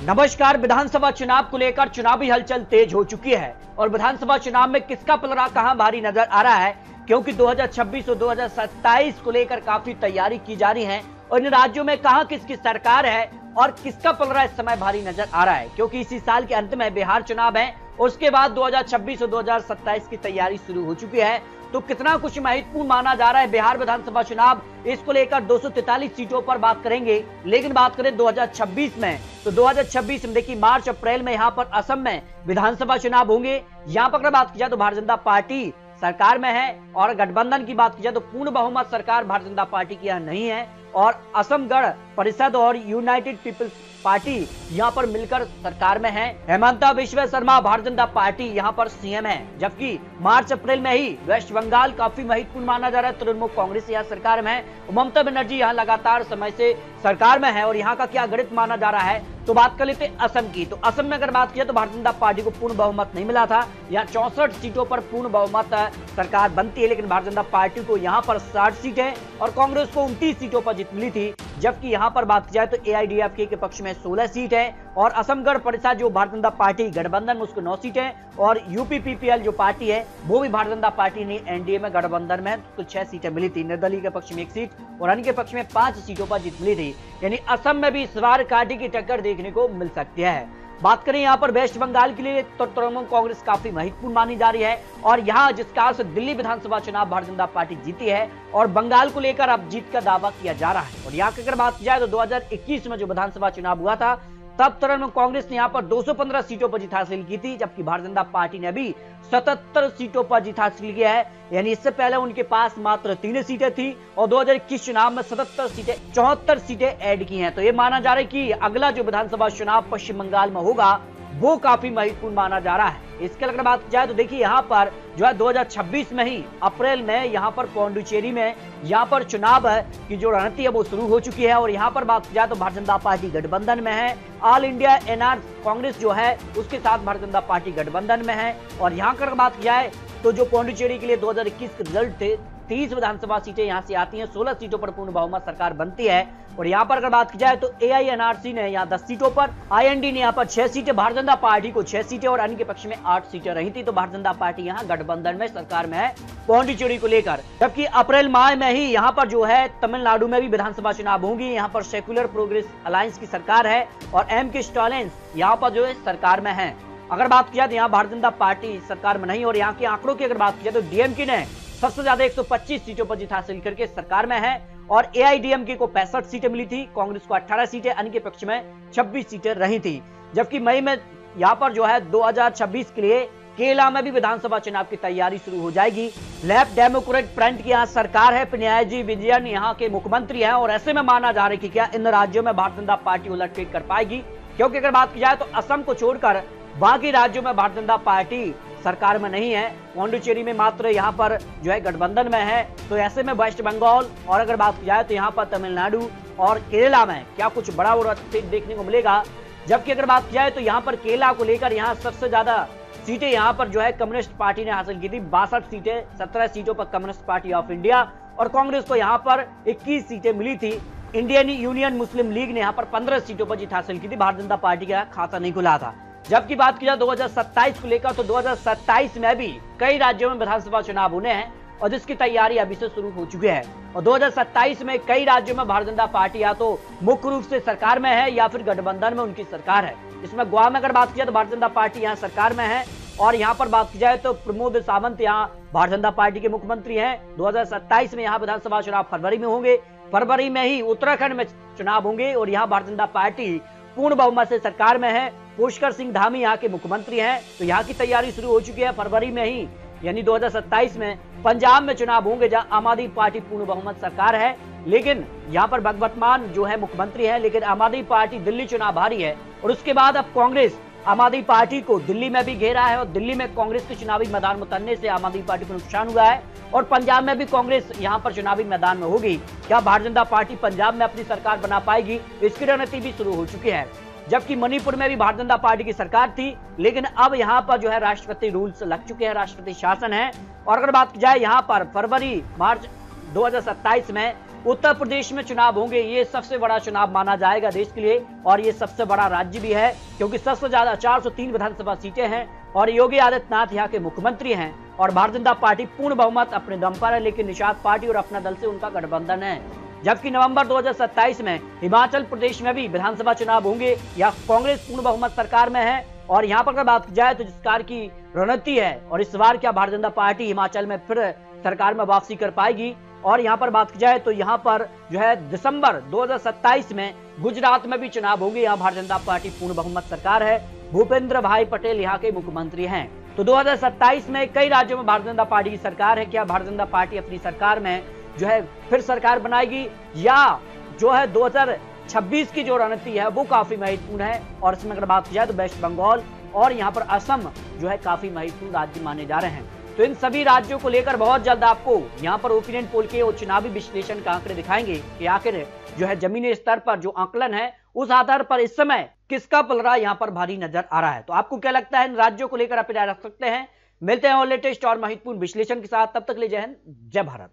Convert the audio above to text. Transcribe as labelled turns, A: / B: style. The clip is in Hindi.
A: नमस्कार। विधानसभा चुनाव को लेकर चुनावी हलचल तेज हो चुकी है और विधानसभा चुनाव में किसका पलड़ा कहां भारी नजर आ रहा है, क्योंकि 2026 और 2027 को लेकर काफी तैयारी की जा रही है और इन राज्यों में कहां किसकी सरकार है और किसका पलड़ा इस समय भारी नजर आ रहा है, क्योंकि इसी साल के अंत में बिहार चुनाव है और उसके बाद 2026 और 2027 की तैयारी शुरू हो चुकी है। तो कितना कुछ महत्वपूर्ण माना जा रहा है बिहार विधानसभा चुनाव, इसको लेकर 243 सीटों पर बात करेंगे। लेकिन बात करें 2026 में, तो 2026 में देखिए मार्च अप्रैल में यहाँ पर असम में विधानसभा चुनाव होंगे। यहाँ पर अगर बात की जाए तो भारतीय जनता पार्टी सरकार में है और गठबंधन की बात की जाए तो पूर्ण बहुमत सरकार भारतीय जनता पार्टी की यहाँ नहीं है और असम गण परिषद और यूनाइटेड पीपल्स पार्टी यहाँ पर मिलकर सरकार में है। हेमंत बिश्व शर्मा भारतीय जनता पार्टी यहाँ पर सीएम है, जबकि मार्च अप्रैल में ही वेस्ट बंगाल काफी महत्वपूर्ण माना जा रहा है। तृणमूल कांग्रेस यहाँ सरकार में है, ममता बनर्जी यहाँ लगातार समय से सरकार में है और यहाँ का क्या गणित माना जा रहा है। तो बात कर लेते असम की, तो असम में अगर बात किया तो भारतीय जनता पार्टी को पूर्ण बहुमत नहीं मिला था। यहाँ 64 सीटों पर पूर्ण बहुमत सरकार बनती है, लेकिन भारतीय जनता पार्टी को यहाँ पर 60 सीटें और कांग्रेस को 29 सीटों पर जीत मिली थी। जबकि यहाँ पर बात की जाए तो एआईडीएफके के पक्ष में 16 सीट है और असम गण परिषद जो भारतीय जनता पार्टी गठबंधन में उसको 9 सीटें और यूपीपीपीएल जो पार्टी है वो भी भारतीय जनता पार्टी ने एनडीए में गठबंधन में तो 6 सीटें मिली थी। निर्दलीय के पक्ष में 1 सीट और अन्य के पक्ष में 5 सीटों पर जीत मिली थी। यानी असम में भी इस बार कांटे की टक्कर देखने को मिल सकती है। बात करें यहाँ पर वेस्ट बंगाल के लिए तो तृणमूल कांग्रेस काफी महत्वपूर्ण मानी जा रही है और यहाँ जिस कारण से दिल्ली विधानसभा चुनाव भारतीय जनता पार्टी जीती है और बंगाल को लेकर अब जीत का दावा किया जा रहा है। और यहाँ की अगर बात की जाए तो 2021 में जो विधानसभा चुनाव हुआ था तब तृणमूल कांग्रेस ने यहाँ पर 215 सीटों पर जीत हासिल की थी, जबकि भारतीय जनता पार्टी ने भी 77 सीटों पर जीत हासिल किया है। यानी इससे पहले उनके पास मात्र 3 सीटें थी और 2021 चुनाव में 74 सीटें ऐड की हैं। तो ये माना जा रहा है कि अगला जो विधानसभा चुनाव पश्चिम बंगाल में होगा वो काफी महत्वपूर्ण माना जा रहा है। इसके अगर बात की जाए तो देखिए यहाँ पर जो है 2026 में ही अप्रैल में यहाँ पर पौंडुचेरी में यहाँ पर चुनाव की जो रणनीति है वो शुरू हो चुकी है और यहाँ पर बात की जाए तो भारतीय जनता पार्टी गठबंधन में है। ऑल इंडिया एनआर कांग्रेस जो है उसके साथ भारतीय जनता पार्टी गठबंधन में है। और यहाँ पर बात की जाए तो जो पौंडुचेरी के लिए 2021 के रिजल्ट थे 30 विधानसभा सीटें यहाँ से आती हैं, 16 सीटों पर पूर्ण बहुमत सरकार बनती है। और यहाँ पर अगर बात की जाए तो एआईएनआरसी ने यहाँ 10 सीटों पर, आईएनडी ने यहाँ पर 6 सीटें, भारतीय जनता पार्टी को 6 सीटें और अन्य के पक्ष में 8 सीटें रही थी। तो भारतीय जनता पार्टी यहाँ गठबंधन में सरकार में है पौंडुचेरी को लेकर। जबकि अप्रैल माह में ही यहाँ पर जो है तमिलनाडु में भी विधानसभा चुनाव होंगी। यहाँ पर सेक्युलर प्रोग्रेस अलायंस की सरकार है और एम.के. स्टालिन यहाँ पर जो है सरकार में है। अगर बात किया तो यहाँ भारतीय जनता पार्टी सरकार में नहीं और यहाँ के आंकड़ों की अगर बात किया तो डीएमके ने सबसे ज्यादा 125 सीटों पर जीत हासिल करके सरकार में है और एआईडीएमके को 65 सीटें मिली थी, कांग्रेस को 18 सीटें, अन्य के पक्ष में 26 सीटें रही थी। जबकि मई में यहाँ पर जो है 2026 के लिए केरला में भी विधानसभा चुनाव की तैयारी शुरू हो जाएगी। लेफ्ट डेमोक्रेट फ्रंट की यहाँ सरकार है, पिनराई विजयन यहाँ के मुख्यमंत्री हैं और ऐसे में माना जा रहा है कि क्या इन राज्यों में भारतीय जनता पार्टी उलटफेर कर पाएगी, क्योंकि अगर बात की जाए तो असम को छोड़कर बाकी राज्यों में भारतीय जनता पार्टी सरकार में नहीं है। पौंडुचेरी में मात्र यहाँ पर जो है गठबंधन में है। तो ऐसे में वेस्ट बंगाल और अगर बात की जाए तो यहाँ पर तमिलनाडु और केरला में क्या कुछ बड़ा उलटफेर देखने को मिलेगा। जबकि अगर बात की जाए तो यहाँ पर केरला को लेकर यहाँ सबसे ज्यादा सीटें यहाँ पर जो है कम्युनिस्ट पार्टी ने हासिल की थी, 62 सीटें, 17 सीटों पर कम्युनिस्ट पार्टी ऑफ इंडिया और कांग्रेस को यहाँ पर 21 सीटें मिली थी। इंडियन यूनियन मुस्लिम लीग ने यहाँ पर 15 सीटों पर जीत हासिल की थी। भारतीय जनता पार्टी का खाता नहीं खुला था। जबकि बात की जाए 2027 को लेकर तो 2027 में भी कई राज्यों में विधानसभा चुनाव होने हैं और जिसकी तैयारी अभी से शुरू हो चुकी है। और 2027 में कई राज्यों में भारतीय जनता पार्टी या तो मुख्य रूप से सरकार में है या फिर गठबंधन में उनकी सरकार है। इसमें गोवा में अगर बात की जाए तो भारतीय जनता पार्टी यहाँ सरकार में है और यहाँ पर बात की जाए तो प्रमोद सावंत यहाँ भारतीय जनता पार्टी के मुख्यमंत्री हैं। 2027 में यहाँ विधानसभा चुनाव फरवरी में होंगे। फरवरी में ही उत्तराखंड में चुनाव होंगे और यहाँ भारतीय जनता पार्टी पूर्ण बहुमत से सरकार में है। पुष्कर सिंह धामी यहाँ के मुख्यमंत्री हैं, तो यहाँ की तैयारी शुरू हो चुकी है। फरवरी में ही यानी 2027 में पंजाब में चुनाव होंगे जहां आम आदमी पार्टी पूर्ण बहुमत सरकार है, लेकिन यहाँ पर भगवत मान जो है मुख्यमंत्री है, लेकिन आम आदमी पार्टी दिल्ली चुनाव हारी है। और उसके बाद अब कांग्रेस आम आदमी पार्टी को दिल्ली में भी घेरा है और दिल्ली में कांग्रेस के चुनावी मैदान में उतरने से आम आदमी पार्टी को नुकसान हुआ है और पंजाब में भी कांग्रेस यहाँ पर चुनावी मैदान में होगी। क्या भारतीय जनता पार्टी पंजाब में अपनी सरकार बना पाएगी, इसकी रणनीति भी शुरू हो चुकी है। जबकि मणिपुर में भी भारतीय जनता पार्टी की सरकार थी, लेकिन अब यहाँ पर जो है राष्ट्रपति रूल्स लग चुके हैं, राष्ट्रपति शासन है। और अगर बात की जाए यहाँ पर फरवरी मार्च 2027 में उत्तर प्रदेश में चुनाव होंगे। ये सबसे बड़ा चुनाव माना जाएगा देश के लिए और ये सबसे बड़ा राज्य भी है, क्योंकि सबसे ज्यादा 403 विधानसभा सीटें हैं और योगी आदित्यनाथ यहाँ के मुख्यमंत्री हैं और भारतीय जनता पार्टी पूर्ण बहुमत अपने दम पर है, लेकिन निषाद पार्टी और अपना दल से उनका गठबंधन है। जबकि नवंबर 2027 में हिमाचल प्रदेश में भी विधानसभा चुनाव होंगे या कांग्रेस पूर्ण बहुमत सरकार में है। और यहाँ पर अगर बात की जाए तो जिस कार की रणनीति है और इस बार क्या भारतीय जनता पार्टी हिमाचल में फिर सरकार में वापसी कर पाएगी। और यहाँ पर बात की जाए तो यहाँ पर जो है दिसंबर 2027 में गुजरात में भी चुनाव होंगे। यहाँ भारतीय जनता पार्टी पूर्ण बहुमत सरकार है, भूपेंद्र भाई पटेल यहाँ के मुख्यमंत्री हैं। तो 2027 में कई राज्यों में भारतीय जनता पार्टी की सरकार है। क्या भारतीय जनता पार्टी अपनी सरकार में जो है फिर सरकार बनाएगी या जो है 2026 की जो रणनीति है वो काफी महत्वपूर्ण है। और इसमें अगर बात की जाए तो वेस्ट बंगाल और यहाँ पर असम जो है काफी महत्वपूर्ण राज्य माने जा रहे हैं। तो इन सभी राज्यों को लेकर बहुत जल्द आपको यहाँ पर ओपिनियन पोल के और चुनावी विश्लेषण के आंकड़े दिखाएंगे कि आखिर जो है जमीनी स्तर पर जो आंकलन है उस आधार पर इस समय किसका पलड़ा यहाँ पर भारी नजर आ रहा है। तो आपको क्या लगता है इन राज्यों को लेकर आप राय रख सकते हैं। मिलते हैं और लेटेस्ट और महत्वपूर्ण विश्लेषण के साथ, तब तक ले जय हिंद, जय भारत।